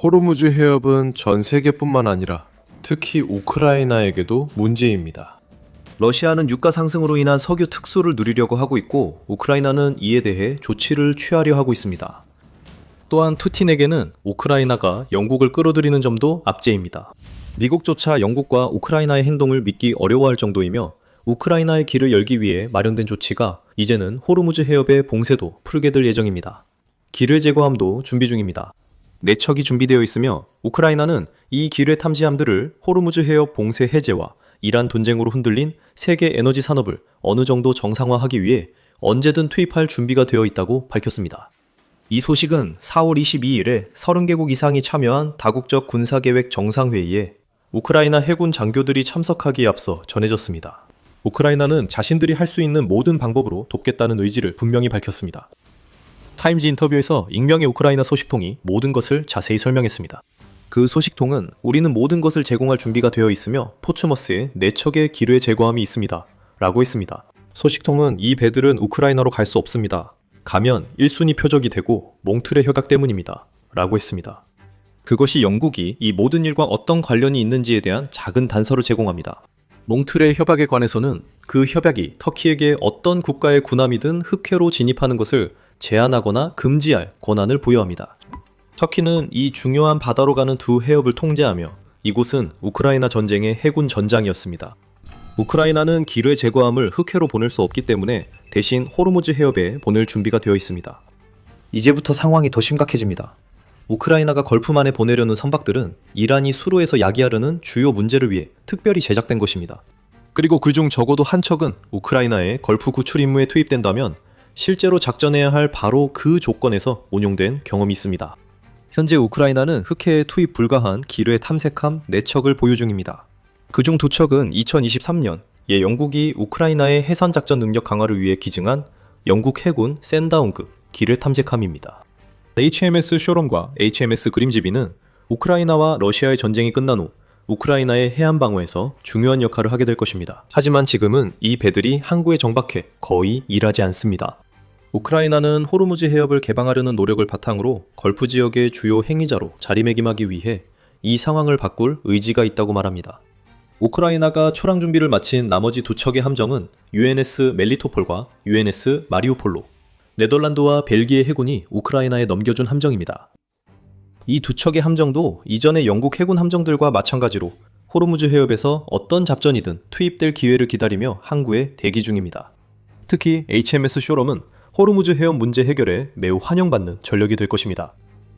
호르무즈 해협은 전 세계뿐만 아니라 특히 우크라이나에게도 문제입니다. 러시아는 유가 상승으로 인한 석유 특수를 누리려고 하고 있고 우크라이나는 이에 대해 조치를 취하려 하고 있습니다. 또한 푸틴에게는 우크라이나가 영국을 끌어들이는 점도 압제입니다. 미국조차 영국과 우크라이나의 행동을 믿기 어려워할 정도이며 우크라이나의 길을 열기 위해 마련된 조치가 이제는 호르무즈 해협의 봉쇄도 풀게 될 예정입니다. 길을 제거함도 준비 중입니다. 4척이 준비되어 있으며 우크라이나는 이 길의 탐지함들을 호르무즈 해협 봉쇄 해제와 이란 분쟁으로 흔들린 세계 에너지 산업을 어느 정도 정상화하기 위해 언제든 투입할 준비가 되어 있다고 밝혔습니다. 이 소식은 4월 22일에 30개국 이상이 참여한 다국적 군사계획 정상회의에 우크라이나 해군 장교들이 참석하기에 앞서 전해졌습니다. 우크라이나는 자신들이 할 수 있는 모든 방법으로 돕겠다는 의지를 분명히 밝혔습니다. 타임즈 인터뷰에서 익명의 우크라이나 소식통이 모든 것을 자세히 설명했습니다. 그 소식통은 우리는 모든 것을 제공할 준비가 되어 있으며 포츠머스에 4척의 기뢰 제거함이 있습니다. 라고 했습니다. 소식통은 이 배들은 우크라이나로 갈 수 없습니다. 가면 1순위 표적이 되고 몽트레 협약 때문입니다. 라고 했습니다. 그것이 영국이 이 모든 일과 어떤 관련이 있는지에 대한 작은 단서를 제공합니다. 몽트레 협약에 관해서는 그 협약이 터키에게 어떤 국가의 군함이든 흑해로 진입하는 것을 제한하거나 금지할 권한을 부여합니다. 터키는 이 중요한 바다로 가는 두 해협을 통제하며 이곳은 우크라이나 전쟁의 해군 전장이었습니다. 우크라이나는 기뢰 제거함을 흑해로 보낼 수 없기 때문에 대신 호르무즈 해협에 보낼 준비가 되어 있습니다. 이제부터 상황이 더 심각해집니다. 우크라이나가 걸프만에 보내려는 선박들은 이란이 수로에서 야기하려는 주요 문제를 위해 특별히 제작된 것입니다. 그리고 그중 적어도 한 척은 우크라이나의 걸프 구출 임무에 투입된다면 실제로 작전해야 할 바로 그 조건에서 운용된 경험이 있습니다. 현재 우크라이나는 흑해에 투입 불가한 기뢰 탐색함 4척을 보유 중입니다. 그중 2척은 2023년 영국이 우크라이나의 해상작전 능력 강화를 위해 기증한 영국 해군 샌다운급 기뢰 탐색함입니다. HMS 쇼롬과 HMS 그림지비는 우크라이나와 러시아의 전쟁이 끝난 후 우크라이나의 해안 방어에서 중요한 역할을 하게 될 것입니다. 하지만 지금은 이 배들이 항구에 정박해 거의 일하지 않습니다. 우크라이나는 호르무즈 해협을 개방하려는 노력을 바탕으로 걸프 지역의 주요 행위자로 자리매김하기 위해 이 상황을 바꿀 의지가 있다고 말합니다. 우크라이나가 초랑 준비를 마친 나머지 2척의 함정은 UNS 멜리토폴과 UNS 마리우폴로, 네덜란드와 벨기에 해군이 우크라이나에 넘겨준 함정입니다. 이 2척의 함정도 이전의 영국 해군 함정들과 마찬가지로 호르무즈 해협에서 어떤 작전이든 투입될 기회를 기다리며 항구에 대기 중입니다. 특히 HMS 쇼롬은 호르무즈 해협 문제 해결에 매우 환영받는 전력이 될 것입니다.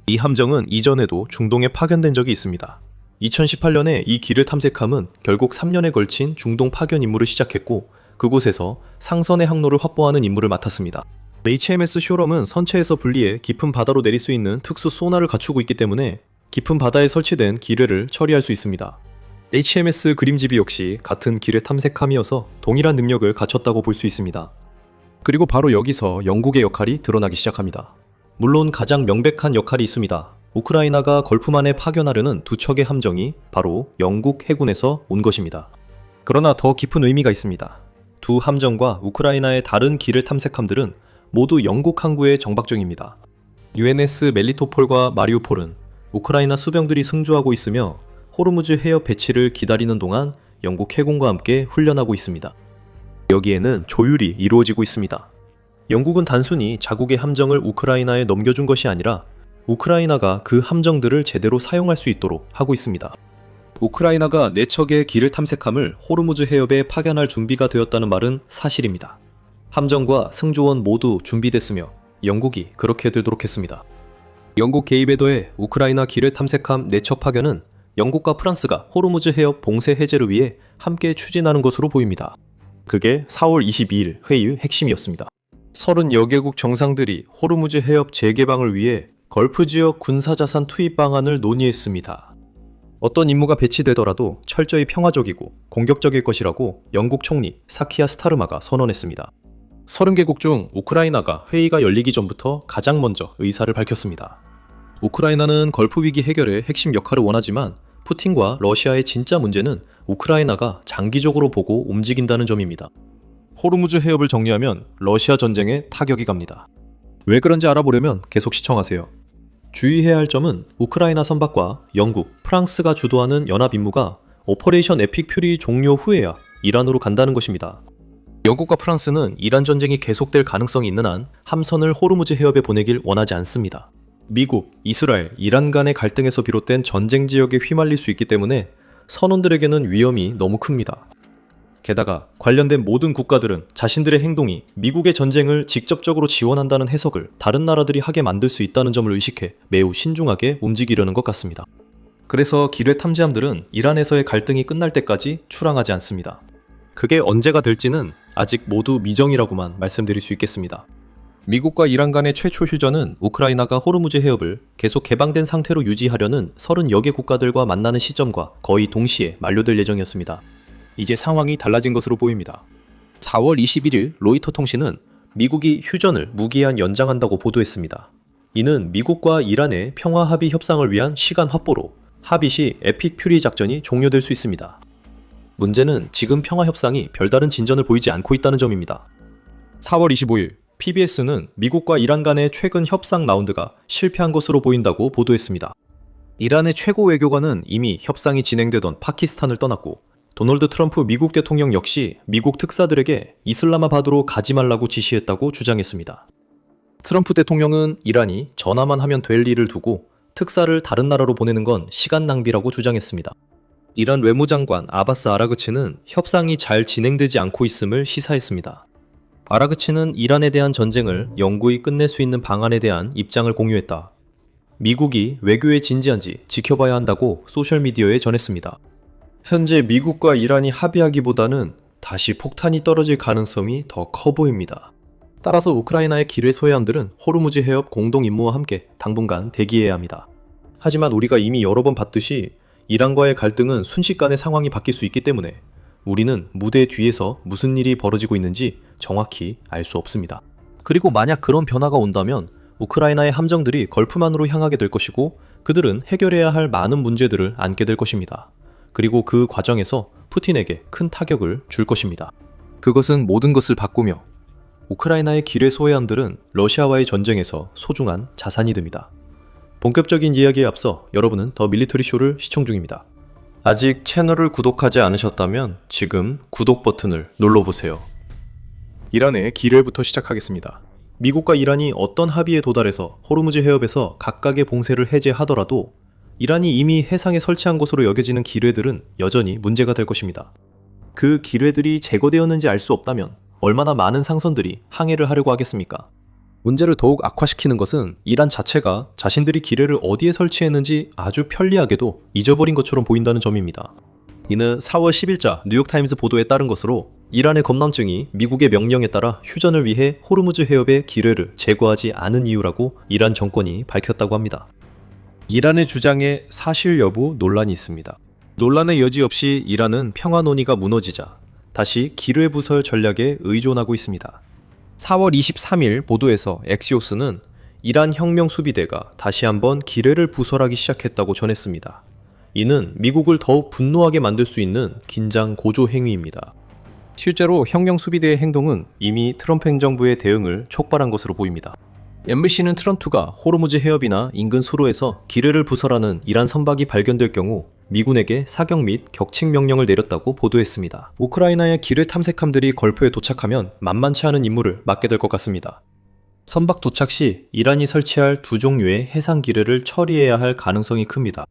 이 함정은 이전에도 중동에 파견된 적이 있습니다. 2018년에 이 길을 탐색함은 결국 3년에 걸친 중동 파견 임무를 시작했고 그곳에서 상선의 항로를 확보하는 임무를 맡았습니다. HMS 쇼럼은 선체에서 분리해 깊은 바다로 내릴 수 있는 특수 소나를 갖추고 있기 때문에 깊은 바다에 설치된 기뢰를 처리할 수 있습니다. HMS 그림지비 역시 같은 기뢰 탐색함이어서 동일한 능력을 갖췄다고 볼 수 있습니다. 그리고 바로 여기서 영국의 역할이 드러나기 시작합니다. 물론 가장 명백한 역할이 있습니다. 우크라이나가 걸프만에 파견하려는 2척의 함정이 바로 영국 해군에서 온 것입니다. 그러나 더 깊은 의미가 있습니다. 두 함정과 우크라이나의 다른 기뢰 탐색함들은 모두 영국 항구에 정박 중입니다. UNS 멜리토폴과 마리우폴은 우크라이나 수병들이 승조하고 있으며 호르무즈 해협 배치를 기다리는 동안 영국 해군과 함께 훈련하고 있습니다. 여기에는 조율이 이루어지고 있습니다. 영국은 단순히 자국의 함정을 우크라이나에 넘겨준 것이 아니라 우크라이나가 그 함정들을 제대로 사용할 수 있도록 하고 있습니다. 우크라이나가 4척의 기뢰 탐색함을 호르무즈 해협에 파견할 준비가 되었다는 말은 사실입니다. 함정과 승조원 모두 준비됐으며 영국이 그렇게 되도록 했습니다. 영국 개입에 더해 우크라이나 기뢰 탐색함 4척 파견은 영국과 프랑스가 호르무즈 해협 봉쇄 해제를 위해 함께 추진하는 것으로 보입니다. 그게 4월 22일 회의의 핵심이었습니다. 30여 개국 정상들이 호르무즈 해협 재개방을 위해 걸프 지역 군사자산 투입 방안을 논의했습니다. 어떤 임무가 배치되더라도 철저히 평화적이고 공격적일 것이라고 영국 총리 사키야 스타르마가 선언했습니다. 30개국 중 우크라이나가 회의가 열리기 전부터 가장 먼저 의사를 밝혔습니다. 우크라이나는 걸프 위기 해결에 핵심 역할을 원하지만 푸틴과 러시아의 진짜 문제는 우크라이나가 장기적으로 보고 움직인다는 점입니다. 호르무즈 해협을 정리하면 러시아 전쟁에 타격이 갑니다. 왜 그런지 알아보려면 계속 시청하세요. 주의해야 할 점은 우크라이나 선박과 영국, 프랑스가 주도하는 연합 임무가 오퍼레이션 에픽 퓨리 종료 후에야 이란으로 간다는 것입니다. 영국과 프랑스는 이란 전쟁이 계속될 가능성이 있는 한 함선을 호르무즈 해협에 보내길 원하지 않습니다. 미국, 이스라엘, 이란 간의 갈등에서 비롯된 전쟁 지역에 휘말릴 수 있기 때문에 선원들에게는 위험이 너무 큽니다. 게다가 관련된 모든 국가들은 자신들의 행동이 미국의 전쟁을 직접적으로 지원한다는 해석을 다른 나라들이 하게 만들 수 있다는 점을 의식해 매우 신중하게 움직이려는 것 같습니다. 그래서 기뢰 탐지함들은 이란에서의 갈등이 끝날 때까지 출항하지 않습니다. 그게 언제가 될지는 아직 모두 미정이라고만 말씀드릴 수 있겠습니다. 미국과 이란 간의 최초 휴전은 우크라이나가 호르무즈 해협을 계속 개방된 상태로 유지하려는 30여 개 국가들과 만나는 시점과 거의 동시에 만료될 예정이었습니다. 이제 상황이 달라진 것으로 보입니다. 4월 21일 로이터 통신은 미국이 휴전을 무기한 연장한다고 보도했습니다. 이는 미국과 이란의 평화 합의 협상을 위한 시간 확보로 합의 시 에픽 퓨리 작전이 종료될 수 있습니다. 문제는 지금 평화 협상이 별다른 진전을 보이지 않고 있다는 점입니다. 4월 25일 PBS는 미국과 이란 간의 최근 협상 라운드가 실패한 것으로 보인다고 보도했습니다. 이란의 최고 외교관은 이미 협상이 진행되던 파키스탄을 떠났고 도널드 트럼프 미국 대통령 역시 미국 특사들에게 이슬라마바드로 가지 말라고 지시했다고 주장했습니다. 트럼프 대통령은 이란이 전화만 하면 될 일을 두고 특사를 다른 나라로 보내는 건 시간 낭비라고 주장했습니다. 이란 외무장관 아바스 아라그치는 협상이 잘 진행되지 않고 있음을 시사했습니다. 아라그치는 이란에 대한 전쟁을 영구히 끝낼 수 있는 방안에 대한 입장을 공유했다. 미국이 외교에 진지한지 지켜봐야 한다고 소셜미디어에 전했습니다. 현재 미국과 이란이 합의하기보다는 다시 폭탄이 떨어질 가능성이 더 커 보입니다. 따라서 우크라이나의 기뢰 소해함들은 호르무즈 해협 공동 임무와 함께 당분간 대기해야 합니다. 하지만 우리가 이미 여러 번 봤듯이 이란과의 갈등은 순식간에 상황이 바뀔 수 있기 때문에 우리는 무대 뒤에서 무슨 일이 벌어지고 있는지 정확히 알 수 없습니다. 그리고 만약 그런 변화가 온다면 우크라이나의 함정들이 걸프만으로 향하게 될 것이고 그들은 해결해야 할 많은 문제들을 안게 될 것입니다. 그리고 그 과정에서 푸틴에게 큰 타격을 줄 것입니다. 그것은 모든 것을 바꾸며 우크라이나의 기뢰 소해함들은 러시아와의 전쟁에서 소중한 자산이 됩니다. 본격적인 이야기에 앞서 여러분은 더 밀리터리 쇼를 시청 중입니다. 아직 채널을 구독하지 않으셨다면 지금 구독 버튼을 눌러보세요. 이란의 기뢰부터 시작하겠습니다. 미국과 이란이 어떤 합의에 도달해서 호르무즈 해협에서 각각의 봉쇄를 해제하더라도 이란이 이미 해상에 설치한 것으로 여겨지는 기뢰들은 여전히 문제가 될 것입니다. 그 기뢰들이 제거되었는지 알 수 없다면 얼마나 많은 상선들이 항해를 하려고 하겠습니까? 문제를 더욱 악화시키는 것은 이란 자체가 자신들이 기뢰를 어디에 설치했는지 아주 편리하게도 잊어버린 것처럼 보인다는 점입니다. 이는 4월 10일자 뉴욕타임스 보도에 따른 것으로 이란의 건망증이 미국의 명령에 따라 휴전을 위해 호르무즈 해협의 기뢰를 제거하지 않은 이유라고 이란 정권이 밝혔다고 합니다. 이란의 주장에 사실 여부 논란이 있습니다. 논란의 여지 없이 이란은 평화 논의가 무너지자 다시 기뢰 부설 전략에 의존하고 있습니다. 4월 23일 보도에서 엑시오스는 이란 혁명 수비대가 다시 한번 기뢰를 부설하기 시작했다고 전했습니다. 이는 미국을 더욱 분노하게 만들 수 있는 긴장 고조 행위입니다. 실제로 혁명 수비대의 행동은 이미 트럼프 행정부의 대응을 촉발한 것으로 보입니다. MBC는 트럼프가 호르무즈 해협이나 인근 수로에서 기뢰를 부설하는 이란 선박이 발견될 경우 미군에게 사격 및 격칙 명령을 내렸다고 보도했습니다. 우크라이나의 기뢰 탐색함들이 걸프에 도착하면 만만치 않은 임무를 맡게 될 것 같습니다. 선박 도착 시 이란이 설치할 두 종류의 해상 기뢰를 처리해야 할 가능성이 큽니다.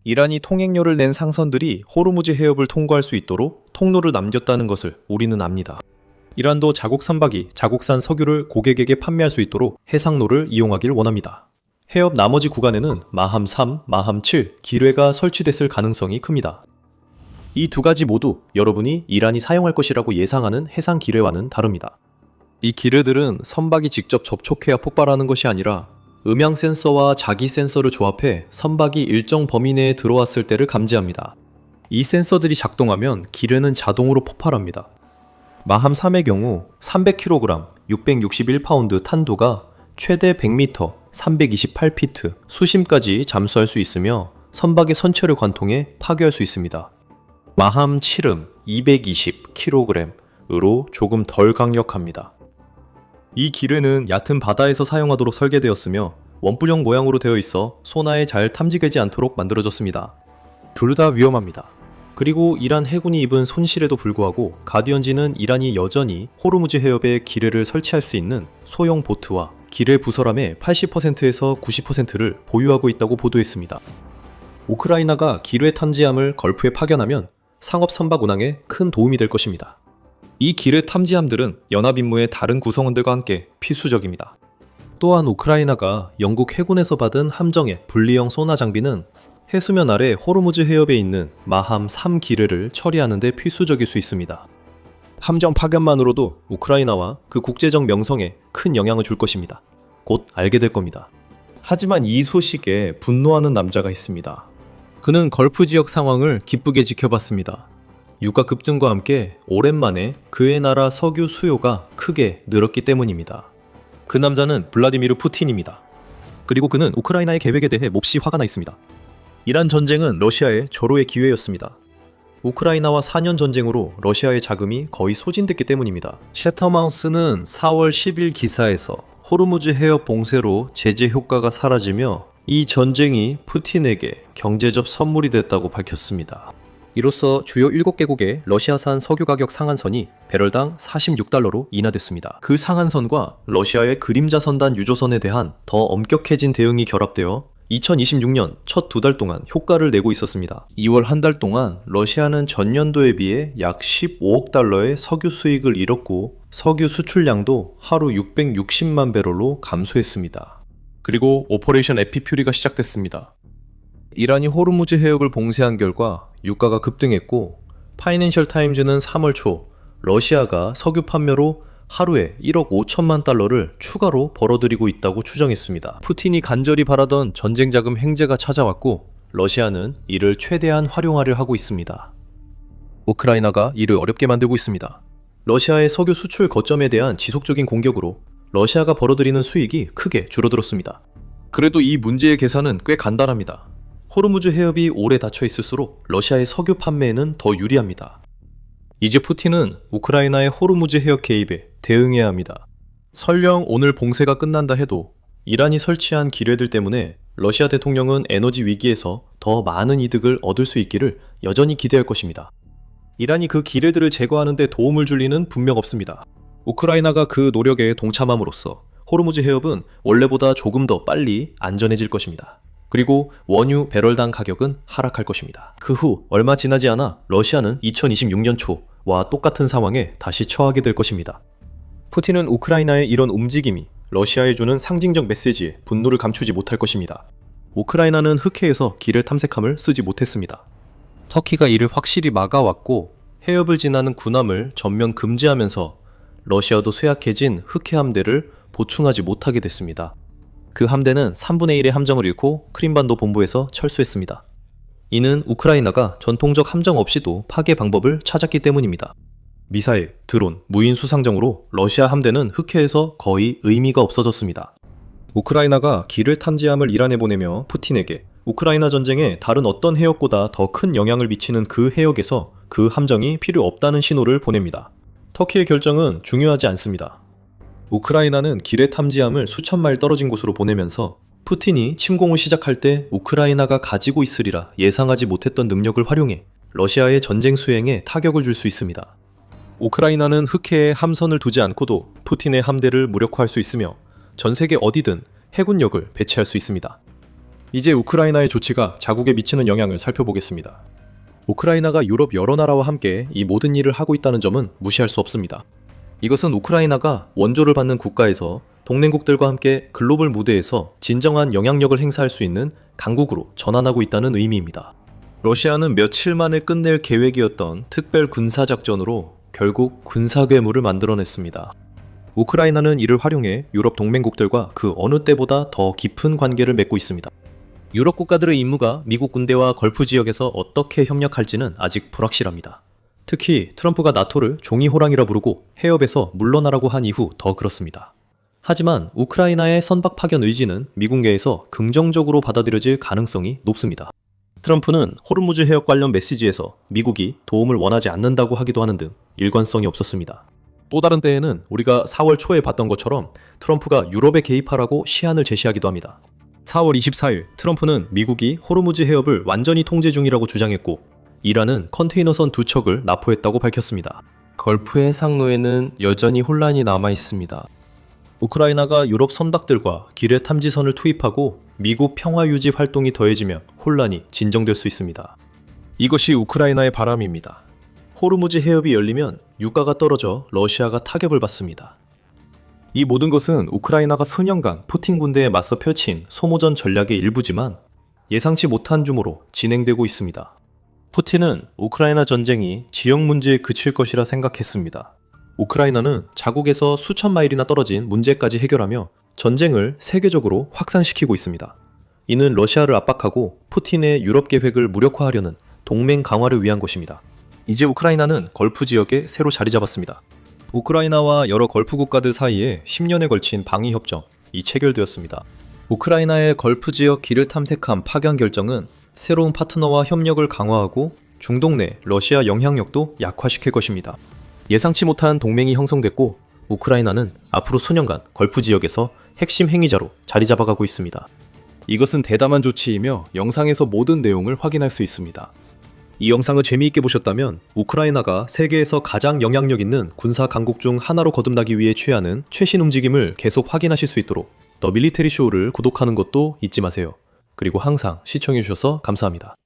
이란이 통행료를 낸 상선들이 호르무즈 해협을 통과할 수 있도록 통로를 남겼다는 것을 우리는 압니다. 이란도 자국 선박이 자국산 석유를 고객에게 판매할 수 있도록 해상로를 이용하길 원합니다. 해협 나머지 구간에는 마함 3, 마함 7 기뢰가 설치됐을 가능성이 큽니다. 이 두 가지 모두 여러분이 이란이 사용할 것이라고 예상하는 해상 기뢰와는 다릅니다. 이 기뢰들은 선박이 직접 접촉해야 폭발하는 것이 아니라 음향 센서와 자기 센서를 조합해 선박이 일정 범위 내에 들어왔을 때를 감지합니다. 이 센서들이 작동하면 기뢰는 자동으로 폭발합니다. 마함 3의 경우 300kg, 661파운드 탄도가 최대 100m, 328피트, 수심까지 잠수할 수 있으며 선박의 선체를 관통해 파괴할 수 있습니다. 마함 7은 220kg으로 조금 덜 강력합니다. 이 기뢰는 얕은 바다에서 사용하도록 설계되었으며 원뿔형 모양으로 되어 있어 소나에 잘 탐지되지 않도록 만들어졌습니다. 둘 다 위험합니다. 그리고 이란 해군이 입은 손실에도 불구하고 가디언지는 이란이 여전히 호르무즈 해협에 기뢰를 설치할 수 있는 소형 보트와 기뢰 부설함의 80%에서 90%를 보유하고 있다고 보도했습니다. 우크라이나가 기뢰 탐지함을 걸프에 파견하면 상업 선박 운항에 큰 도움이 될 것입니다. 이 기뢰 탐지함들은 연합 임무의 다른 구성원들과 함께 필수적입니다. 또한 우크라이나가 영국 해군에서 받은 함정의 분리형 소나 장비는 해수면 아래 호르무즈 해협에 있는 마함 3기뢰를 처리하는 데 필수적일 수 있습니다. 함정 파견만으로도 우크라이나와 그 국제적 명성에 큰 영향을 줄 것입니다. 곧 알게 될 겁니다. 하지만 이 소식에 분노하는 남자가 있습니다. 그는 걸프 지역 상황을 기쁘게 지켜봤습니다. 유가 급등과 함께 오랜만에 그의 나라 석유 수요가 크게 늘었기 때문입니다. 그 남자는 블라디미르 푸틴입니다. 그리고 그는 우크라이나의 계획에 대해 몹시 화가 나 있습니다. 이란 전쟁은 러시아의 절호의 기회였습니다. 우크라이나와 4년 전쟁으로 러시아의 자금이 거의 소진됐기 때문입니다. 챗터마우스는 4월 10일 기사에서 호르무즈 해협 봉쇄로 제재 효과가 사라지며 이 전쟁이 푸틴에게 경제적 선물이 됐다고 밝혔습니다. 이로써 주요 7개국의 러시아산 석유 가격 상한선이 배럴당 46달러로 인하됐습니다. 그 상한선과 러시아의 그림자 선단 유조선에 대한 더 엄격해진 대응이 결합되어 2026년 첫 2달 동안 효과를 내고 있었습니다. 2월 한 달 동안 러시아는 전년도에 비해 약 15억 달러의 석유 수익을 잃었고 석유 수출량도 하루 660만 배럴로 감소했습니다. 그리고 오퍼레이션 에피퓨리가 시작됐습니다. 이란이 호르무즈 해협을 봉쇄한 결과 유가가 급등했고 파이낸셜 타임즈는 3월 초 러시아가 석유 판매로 하루에 1억 5천만 달러를 추가로 벌어들이고 있다고 추정했습니다. 푸틴이 간절히 바라던 전쟁 자금 횡재가 찾아왔고 러시아는 이를 최대한 활용하려 하고 있습니다. 우크라이나가 이를 어렵게 만들고 있습니다. 러시아의 석유 수출 거점에 대한 지속적인 공격으로 러시아가 벌어들이는 수익이 크게 줄어들었습니다. 그래도 이 문제의 계산은 꽤 간단합니다. 호르무즈 해협이 오래 닫혀 있을수록 러시아의 석유 판매에는 더 유리합니다. 이제 푸틴은 우크라이나의 호르무즈 해협 개입에 대응해야 합니다. 설령 오늘 봉쇄가 끝난다 해도 이란이 설치한 기뢰들 때문에 러시아 대통령은 에너지 위기에서 더 많은 이득을 얻을 수 있기를 여전히 기대할 것입니다. 이란이 그 기뢰들을 제거하는 데 도움을 줄 리는 분명 없습니다. 우크라이나가 그 노력에 동참함으로써 호르무즈 해협은 원래보다 조금 더 빨리 안전해질 것입니다. 그리고 원유 배럴당 가격은 하락할 것입니다. 그 후 얼마 지나지 않아 러시아는 2026년 초와 똑같은 상황에 다시 처하게 될 것입니다. 푸틴은 우크라이나의 이런 움직임이 러시아에 주는 상징적 메시지에 분노를 감추지 못할 것입니다. 우크라이나는 흑해에서 길을 탐색함을 쓰지 못했습니다. 터키가 이를 확실히 막아왔고 해협을 지나는 군함을 전면 금지하면서 러시아도 쇠약해진 흑해 함대를 보충하지 못하게 됐습니다. 그 함대는 3분의 1의 함정을 잃고 크림반도 본부에서 철수했습니다. 이는 우크라이나가 전통적 함정 없이도 파괴 방법을 찾았기 때문입니다. 미사일, 드론, 무인 수상정으로 러시아 함대는 흑해에서 거의 의미가 없어졌습니다. 우크라이나가 기뢰 탐지함을 이란에 보내며 푸틴에게 우크라이나 전쟁에 다른 어떤 해역보다 더 큰 영향을 미치는 그 해역에서 그 함정이 필요 없다는 신호를 보냅니다. 터키의 결정은 중요하지 않습니다. 우크라이나는 기뢰 탐지함을 수천 마일 떨어진 곳으로 보내면서 푸틴이 침공을 시작할 때 우크라이나가 가지고 있으리라 예상하지 못했던 능력을 활용해 러시아의 전쟁 수행에 타격을 줄 수 있습니다. 우크라이나는 흑해에 함선을 두지 않고도 푸틴의 함대를 무력화할 수 있으며 전 세계 어디든 해군력을 배치할 수 있습니다. 이제 우크라이나의 조치가 자국에 미치는 영향을 살펴보겠습니다. 우크라이나가 유럽 여러 나라와 함께 이 모든 일을 하고 있다는 점은 무시할 수 없습니다. 이것은 우크라이나가 원조를 받는 국가에서 동맹국들과 함께 글로벌 무대에서 진정한 영향력을 행사할 수 있는 강국으로 전환하고 있다는 의미입니다. 러시아는 며칠 만에 끝낼 계획이었던 특별 군사작전으로 결국 군사괴물을 만들어냈습니다. 우크라이나는 이를 활용해 유럽 동맹국들과 그 어느 때보다 더 깊은 관계를 맺고 있습니다. 유럽 국가들의 임무가 미국 군대와 걸프 지역에서 어떻게 협력할지는 아직 불확실합니다. 특히 트럼프가 나토를 종이 호랑이라 부르고 해협에서 물러나라고 한 이후 더 그렇습니다. 하지만 우크라이나의 선박 파견 의지는 미군계에서 긍정적으로 받아들여질 가능성이 높습니다. 트럼프는 호르무즈 해협 관련 메시지에서 미국이 도움을 원하지 않는다고 하기도 하는 등 일관성이 없었습니다. 또 다른 때에는 우리가 4월 초에 봤던 것처럼 트럼프가 유럽에 개입하라고 시한을 제시하기도 합니다. 4월 24일 트럼프는 미국이 호르무즈 해협을 완전히 통제 중이라고 주장했고 이란은 컨테이너선 2척을 납포했다고 밝혔습니다. 걸프 해상로에는 여전히 혼란이 남아 있습니다. 우크라이나가 유럽 선박들과 기뢰 탐지선을 투입하고 미국 평화 유지 활동이 더해지면 혼란이 진정될 수 있습니다. 이것이 우크라이나의 바람입니다. 호르무즈 해협이 열리면 유가가 떨어져 러시아가 타격을 받습니다. 이 모든 것은 우크라이나가 수년간 푸틴 군대에 맞서 펼친 소모전 전략의 일부지만 예상치 못한 줌으로 진행되고 있습니다. 푸틴은 우크라이나 전쟁이 지역 문제에 그칠 것이라 생각했습니다. 우크라이나는 자국에서 수천 마일이나 떨어진 문제까지 해결하며 전쟁을 세계적으로 확산시키고 있습니다. 이는 러시아를 압박하고 푸틴의 유럽 계획을 무력화하려는 동맹 강화를 위한 것입니다. 이제 우크라이나는 걸프 지역에 새로 자리 잡았습니다. 우크라이나와 여러 걸프 국가들 사이에 10년에 걸친 방위 협정이 체결되었습니다. 우크라이나의 걸프 지역 길을 탐색함 파견 결정은 새로운 파트너와 협력을 강화하고 중동 내 러시아 영향력도 약화시킬 것입니다. 예상치 못한 동맹이 형성됐고 우크라이나는 앞으로 수년간 걸프 지역에서 핵심 행위자로 자리 잡아가고 있습니다. 이것은 대담한 조치이며 영상에서 모든 내용을 확인할 수 있습니다. 이 영상을 재미있게 보셨다면 우크라이나가 세계에서 가장 영향력 있는 군사 강국 중 하나로 거듭나기 위해 취하는 최신 움직임을 계속 확인하실 수 있도록 더 밀리터리 쇼를 구독하는 것도 잊지 마세요. 그리고 항상 시청해주셔서 감사합니다.